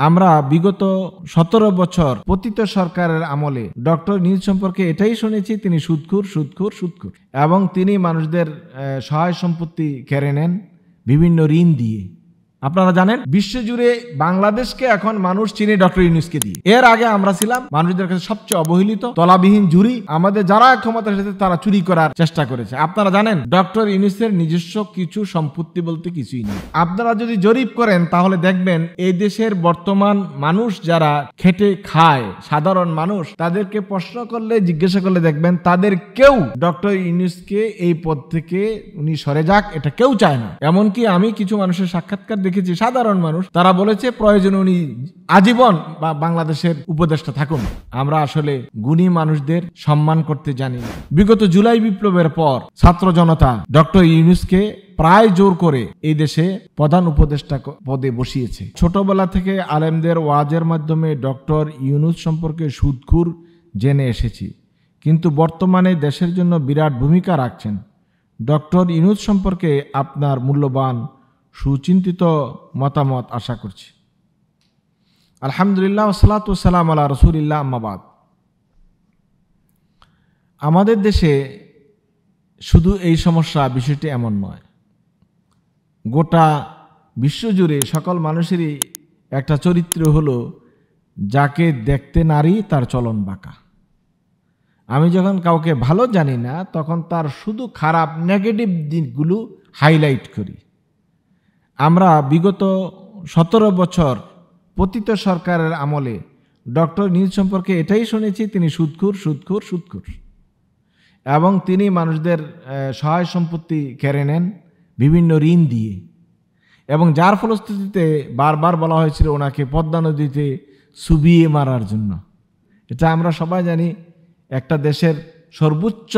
আমরা বিগত 17 বছর পতিত সরকারের আমলে ডক্টর ইউনূস সম্পর্কে এটাই শুনেছি, তিনি সুদখোর এবং তিনি মানুষদের সহায় সম্পত্তি কেড়ে নেন বিভিন্ন ঋণ দিয়ে। আপনারা জানেন বিশ্বজুড়ে বাংলাদেশকে এখন মানুষ চিনে ডক্টর ইউনূসকে দিয়ে। এর আগে আমরা ছিলাম মানুষদের কাছে সবচেয়ে অবহেলিত, তলাবিহীন ঝুরি। আমাদের যারা ক্ষমতার সাথে তারা চুরি করার চেষ্টা করেছে। আপনারা জানেন ডক্টর ইউনূসের নিজস্ব কিছু সম্পত্তি বলতে কিছুই নেই। আপনারা যদি জরিপ করেন তাহলে দেখবেন এই দেশের বর্তমান মানুষ যারা খেটে খায়, সাধারণ মানুষ, তাদেরকে প্রশ্ন করলে, জিজ্ঞাসা করলে দেখবেন তাদের কেউ ডক্টর ইউনূসকে এই পদ থেকে উনি সরে যাক এটা কেউ চায় না। এমনকি আমি কিছু মানুষের সাক্ষাৎকার দেখেছি, সাধারণ মানুষ, তারা বলেছে প্রয়োজন উনি আজীবন বাংলাদেশের উপদেষ্টা থাকুন। আমরা আসলে গুণী মানুষদের সম্মান করতে জানি না। বিগত জুলাই বিপ্লবের পর ছাত্র জনতা ডক্টর ইউনূসকে প্রায় জোর করে এই দেশে প্রধান উপদেষ্টা পদে বসিয়েছে। ছোটবেলা থেকে আলেমদের ওয়াজের মাধ্যমে ডক্টর ইউনূস সম্পর্কে সুদখোর জেনে এসেছি, কিন্তু বর্তমানে দেশের জন্য বিরাট ভূমিকা রাখছেন। ডক্টর ইউনূস সম্পর্কে আপনার মূল্যবান সুচিন্তিত মতামত আশা করছি। আলহামদুলিল্লাহ, ওয়াসসালাতু ওয়াসসালামু আলা রাসূলিল্লাহ, আম্মা বাদ। আমাদের দেশে শুধু এই সমস্যা, বিষয়টি এমন নয়, গোটা বিশ্বজুড়ে সকল মানুষেরই একটা চরিত্র হলো যাকে দেখতে নারী তার চলন বাঁকা। আমি যখন কাউকে ভালো জানি না তখন তার শুধু খারাপ নেগেটিভ দিকগুলো হাইলাইট করি। আমরা বিগত 17 বছর পতিত সরকারের আমলে ডক্টর ইউনূস সম্পর্কে এটাই শুনেছি, তিনি সুদখোর এবং তিনি মানুষদের সহায় সম্পত্তি কেড়ে নেন বিভিন্ন ঋণ দিয়ে, এবং যার ফলশ্রুতিতে বারবার বলা হয়েছিল ওনাকে পদ্মা নদীতে চুবিয়ে মারার জন্য। এটা আমরা সবাই জানি। একটা দেশের সর্বোচ্চ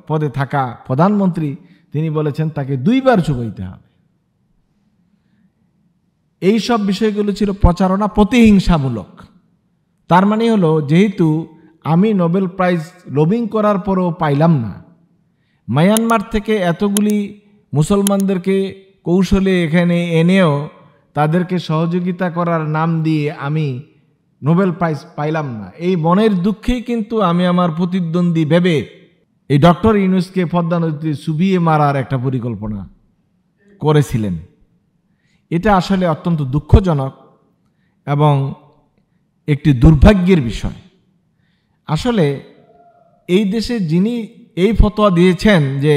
পদে থাকা প্রধানমন্ত্রী তিনি বলেছেন তাকে 2 বার চুবাইতে হবে। এই সব বিষয়গুলো ছিল প্রচারণা, প্রতিহিংসামূলক। তার মানে হলো, যেহেতু আমি নোবেল প্রাইজ লবিং করার পরও পাইলাম না, মায়ানমার থেকে এতগুলি মুসলমানদেরকে কৌশলে এখানে এনেও তাদেরকে সহযোগিতা করার নাম দিয়ে আমি নোবেল প্রাইজ পাইলাম না, এই মনের দুঃখেই কিন্তু আমি আমার প্রতিদ্বন্দ্বী ভেবে এই ডক্টর ইউনূসকে পদ্মা নদীতে চুবিয়ে মারার একটা পরিকল্পনা করেছিলেন। এটা আসলে অত্যন্ত দুঃখজনক এবং একটি দুর্ভাগ্যের বিষয়। আসলে এই দেশে যিনি এই ফতোয়া দিয়েছেন যে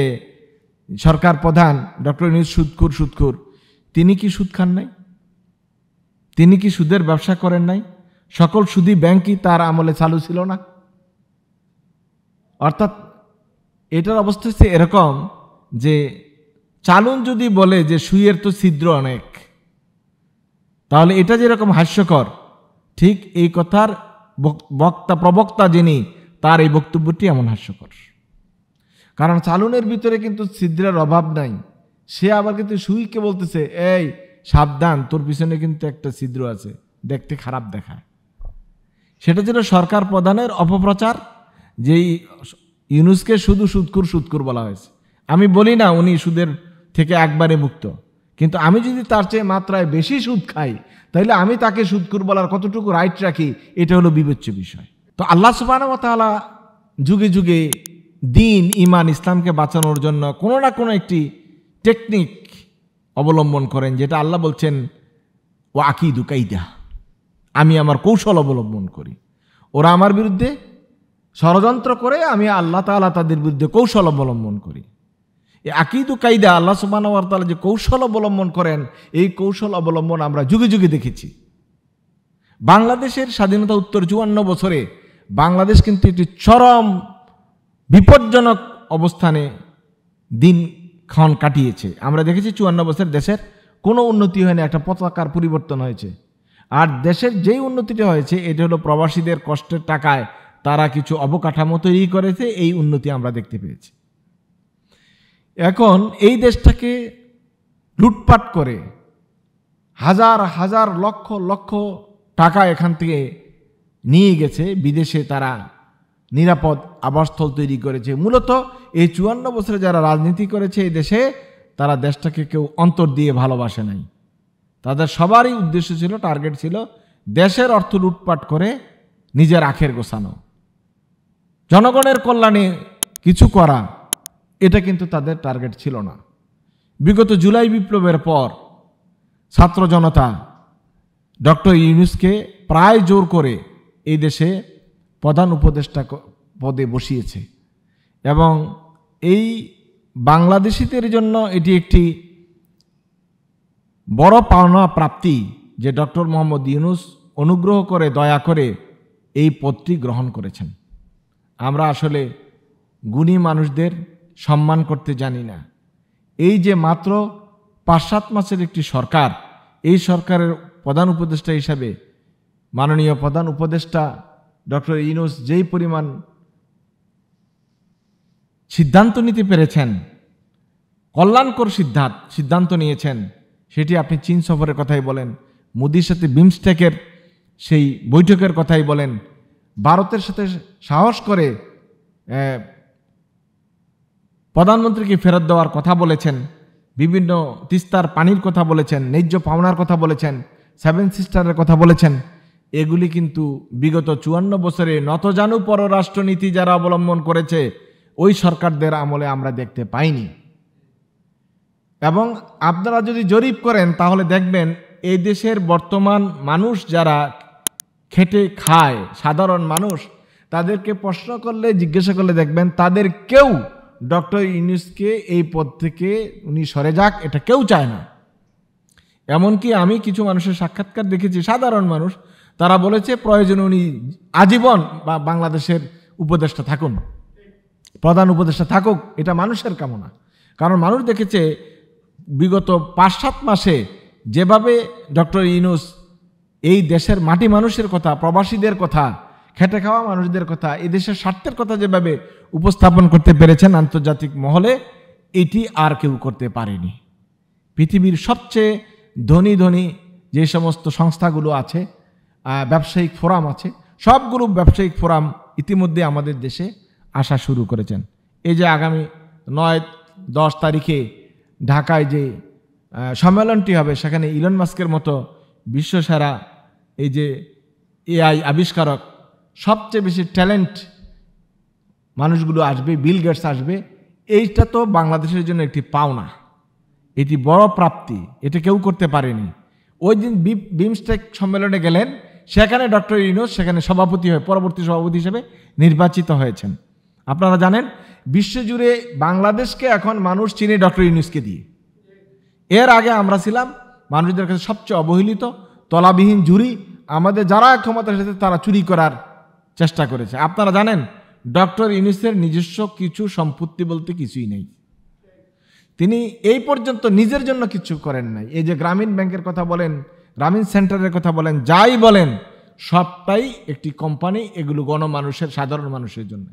সরকার প্রধান ডক্টর ইউনূস সুদখোর, তিনি কি সুদ খান নাই? তিনি কি সুদের ব্যবসা করেন নাই? সকল সুদী ব্যাংকই তার আমলে চালু ছিল না? অর্থাৎ এটার অবস্থা হচ্ছে এরকম যে চালুন যদি বলে যে সুইয়ের তো ছিদ্র অনেক, তাহলে এটা যেরকম হাস্যকর, ঠিক এই কথার প্রবক্তা যিনি, তার এই বক্তব্যটি এমন হাস্যকর। কারণ চালুনের ভিতরে কিন্তু ছিদ্রের অভাব নাই। সে আবার কিন্তু সুইকে বলতেছে, এই সাবধান, তোর পিছনে কিন্তু একটা ছিদ্র আছে, দেখতে খারাপ দেখায়। সেটা ছিল সরকার প্রধানের অপপ্রচার, যেই ইউনূসকে শুধু সুদখোর বলা হয়েছে। আমি বলি না উনি সুদের থেকে একবারে মুক্ত, কিন্তু আমি যদি তার চেয়ে মাত্রায় বেশি সুদ খাই তাহলে আমি তাকে সুদখোর বলার কতটুকু রাইট রাখি, এটা হলো বিবেচ্য বিষয়। তো আল্লাহ সুবহানাহু ওয়া তাআলা যুগে যুগে দিন, ইমান, ইসলামকে বাঁচানোর জন্য কোনো না কোনো একটি টেকনিক অবলম্বন করেন, যেটা আল্লাহ বলছেন ওয়া আকিদু কাইদা, আমি আমার কৌশল অবলম্বন করি। ওরা আমার বিরুদ্ধে ষড়যন্ত্র করে, আমি আল্লাহ তাআলা তাদের বিরুদ্ধে কৌশল অবলম্বন করি। এই আকিদু কাইদা, আল্লাহ সুবহানাহু ওয়া তাআলা যে কৌশল অবলম্বন করেন, এই কৌশল অবলম্বন আমরা যুগে যুগে দেখেছি। বাংলাদেশের স্বাধীনতা উত্তর 54 বছরে বাংলাদেশ কিন্তু একটি চরম বিপজ্জনক অবস্থানে দিনক্ষণ কাটিয়েছে। আমরা দেখেছি 54 বছর দেশের কোনো উন্নতি হয়নি, একটা পতাকার পরিবর্তন হয়েছে। আর দেশের যেই উন্নতিটা হয়েছে এটা হলো প্রবাসীদের কষ্টের টাকায় তারা কিছু অবকাঠামো তৈরি করেছে, এই উন্নতি আমরা দেখতে পেয়েছি। এখন এই দেশটাকে লুটপাট করে হাজার হাজার লক্ষ লক্ষ টাকা এখান থেকে নিয়ে গেছে বিদেশে, তারা নিরাপদ আবাসস্থল তৈরি করেছে। মূলত এই 54 বছরে যারা রাজনীতি করেছে এই দেশে, তারা দেশটাকে কেউ অন্তর দিয়ে ভালোবাসে নাই। তাদের সবারই উদ্দেশ্য ছিল, টার্গেট ছিল দেশের অর্থ লুটপাট করে নিজের আখের গোছানো, জনগণের কল্যাণে কিছু করা, এটা কিন্তু তাদের টার্গেট ছিল না। বিগত জুলাই বিপ্লবের পর ছাত্র জনতা ডক্টর ইউনূসকে প্রায় জোর করে এই দেশে প্রধান উপদেষ্টা পদে বসিয়েছে এবং এই বাংলাদেশিদের জন্য এটি একটি বড় পাওনা প্রাপ্তি যে ডক্টর মোহাম্মদ ইউনূস অনুগ্রহ করে দয়া করে এই পদটি গ্রহণ করেছেন। আমরা আসলে গুণী মানুষদের সম্মান করতে জানি না। এই যে মাত্র 5-7 মাসের একটি সরকার, এই সরকারের প্রধান উপদেষ্টা হিসাবে মাননীয় প্রধান উপদেষ্টা ডক্টর ইউনূস যেই পরিমাণ সিদ্ধান্ত নিতে পেরেছেন, কল্যাণকর সিদ্ধান্ত নিয়েছেন, সেটি আপনি চীন সফরের কথাই বলেন, মোদির সাথে বিমস্টেকের সেই বৈঠকের কথাই বলেন, ভারতের সাথে সাহস করে প্রধানমন্ত্রীকে ফেরত দেওয়ার কথা বলেছেন, বিভিন্ন তিস্তার পানির কথা বলেছেন, ন্যায্য পাওনার কথা বলেছেন, 7 সিস্টারের কথা বলেছেন। এগুলি কিন্তু বিগত 54 বছরে নতজানু পররাষ্ট্রনীতি যারা অবলম্বন করেছে ওই সরকারদের আমলে আমরা দেখতে পাইনি। এবং আপনারা যদি জরিপ করেন তাহলে দেখবেন এই দেশের বর্তমান মানুষ যারা খেটে খায়, সাধারণ মানুষ, তাদেরকে প্রশ্ন করলে, জিজ্ঞাসা করলে দেখবেন তাদের কেউ ডক্টর ইউনূসকে এই পদ থেকে উনি সরে যাক এটা কেউ চায় না। এমনকি আমি কিছু মানুষের সাক্ষাৎকার দেখেছি, সাধারণ মানুষ, তারা বলেছে প্রয়োজনে উনি আজীবন বাংলাদেশের উপদেষ্টা থাকুন, প্রধান উপদেষ্টা থাকুক, এটা মানুষের কামনা। কারণ মানুষ দেখেছে বিগত 5-7 মাসে যেভাবে ডক্টর ইউনূস এই দেশের মাটি মানুষের কথা, প্রবাসীদের কথা, খেটে খাওয়া মানুষদের কথা, এই দেশের স্বার্থের কথা যেভাবে উপস্থাপন করতে পেরেছেন আন্তর্জাতিক মহলে, এটি আর কেউ করতে পারেনি। পৃথিবীর সবচেয়ে ধনী ধনী যে সমস্ত সংস্থাগুলো আছে, ব্যবসায়িক ফোরাম আছে, সবগুলো ব্যবসায়িক ফোরাম ইতিমধ্যে আমাদের দেশে আসা শুরু করেছেন। এই যে আগামী 9-10 তারিখে ঢাকায় যে সম্মেলনটি হবে, সেখানে ইলন মাস্কের মতো বিশ্বসেরা এই যে এআই আবিষ্কারক, সবচেয়ে বেশি ট্যালেন্ট মানুষগুলো আসবে, বিল গেটস আসবে। এইটা তো বাংলাদেশের জন্য একটি পাওনা, এটি বড় প্রাপ্তি, এটা কেউ করতে পারেনি। ওই দিন বিমস্টেক সম্মেলনে গেলেন, সেখানে ডক্টর ইউনূস সেখানে সভাপতি হয়ে পরবর্তী সভাপতি হিসেবে নির্বাচিত হয়েছেন। আপনারা জানেন বিশ্বজুড়ে বাংলাদেশকে এখন মানুষ চিনে ডক্টর ইউনূসকে দিয়ে। এর আগে আমরা ছিলাম মানুষদের কাছে সবচেয়ে অবহেলিত, তলাবিহীন ঝুরি। আমাদের যারা ক্ষমতার সাথে তারা চুরি করার চেষ্টা করেছে। আপনারা জানেন ডক্টর ইউনূসের নিজস্ব কিছু সম্পত্তি বলতে কিছুই নেই। তিনি এই পর্যন্ত নিজের জন্য কিছু করেন নাই। এই যে গ্রামীণ ব্যাংকের কথা বলেন, গ্রামীণ সেন্টারের কথা বলেন, যাই বলেন, সবটাই একটি কোম্পানি, এগুলো গণমানুষের, সাধারণ মানুষের জন্য।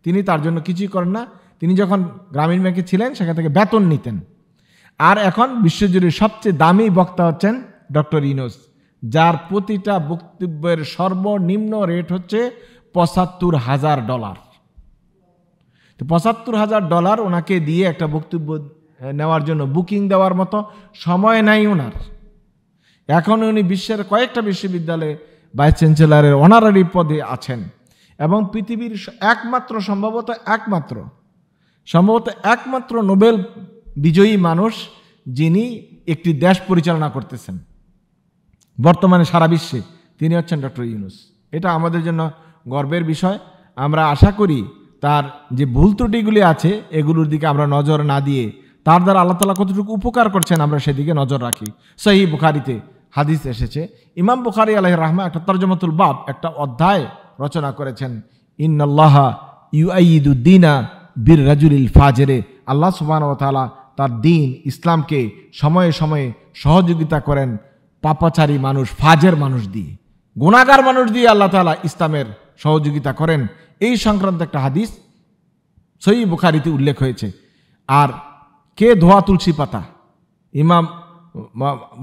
তিনি তার জন্য কিছুই করেন না। তিনি যখন গ্রামীণ ব্যাংকে ছিলেন সেখান থেকে বেতন নিতেন। আর এখন বিশ্বজুড়ে সবচেয়ে দামি বক্তা হচ্ছেন ডক্টর ইউনূস, যার প্রতিটা বক্তব্যের সর্বনিম্ন রেট হচ্ছে $৭৫,০০০। তো $৭৫,০০০ ওনাকে দিয়ে একটা বক্তব্য নেওয়ার জন্য বুকিং দেওয়ার মতো সময় নাই ওনার। এখন উনি বিশ্বের কয়েকটা বিশ্ববিদ্যালয়ে ভাইস চ্যান্সেলরের অনারারি পদে আছেন এবং পৃথিবীর সম্ভবত একমাত্র নোবেল বিজয়ী মানুষ যিনি একটি দেশ পরিচালনা করতেছেন বর্তমানে সারা বিশ্বে, তিনি হচ্ছেন ডক্টর ইউনূস। এটা আমাদের জন্য গর্বের বিষয়। আমরা আশা করি তার যে ভুল ত্রুটিগুলি আছে এগুলোর দিকে আমরা নজর না দিয়ে তার দ্বারা আল্লাহ তাআলা কতটুকু উপকার করছেন আমরা সেদিকে নজর রাখি। সহিহ বুখারীতে হাদিস এসেছে, ইমাম বুখারী আলাইহির রাহমা একটা তরজমাতুল বাব, একটা অধ্যায় রচনা করেছেন, ইন্নাল্লাহা ইউআইয়িদুদ্দীনা বির রাজুলিল ফাজেরে। আল্লাহ সুবহানাহু ওয়া তাআলা তার দ্বীন ইসলামকে সময়ে সময়ে সহযোগিতা করেন পাপাচারী মানুষ, ফাজের মানুষ দিয়ে, গুনাহগার মানুষ দিয়ে আল্লাহ তাআলা ইসলামের সহযোগিতা করেন। এই সংক্রান্ত একটা হাদিস সহিহ বুখারীতে উল্লেখ হয়েছে। আর কে ধোয়া তুলসী পাতা, ইমাম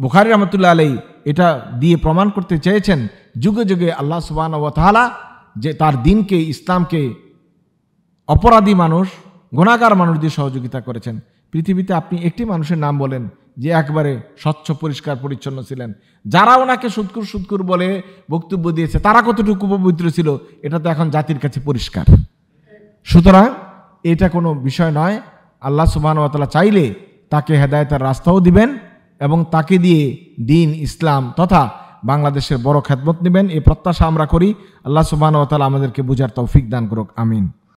বুখারী রাহমাতুল্লাহ আলাইহি এটা দিয়ে প্রমাণ করতে চেয়েছেন যুগে যুগে আল্লাহ সুবহানাহু ওয়া তাআলা যে তার দ্বীনকে, ইসলামকে অপরাধী মানুষ, গুনাহগার মানুষ দিয়ে সহযোগিতা করেছেন। পৃথিবীতে আপনি একটি মানুষের নাম বলেন যে একবারে স্বচ্ছ পরিষ্কার পরিচ্ছন্ন ছিলেন। যারা ওনাকে সুৎকুর সুৎকুর বলে বক্তব্য দিয়েছে তারা কতটুকু পবিত্র ছিল এটা তো এখন জাতির কাছে পরিষ্কার। সুতরাং এটা কোনো বিষয় নয়। আল্লাহ সুবহানাহু ওয়া তাআলা চাইলে তাকে হেদায়েতের রাস্তাও দিবেন এবং তাকে দিয়ে দ্বীন ইসলাম তথা বাংলাদেশের বড় খেদমত নেবেন, এই প্রত্যাশা আমরা করি। আল্লাহ সুবহানাহু ওয়া তাআলা আমাদেরকে বুঝার তৌফিক দান করুক, আমিন।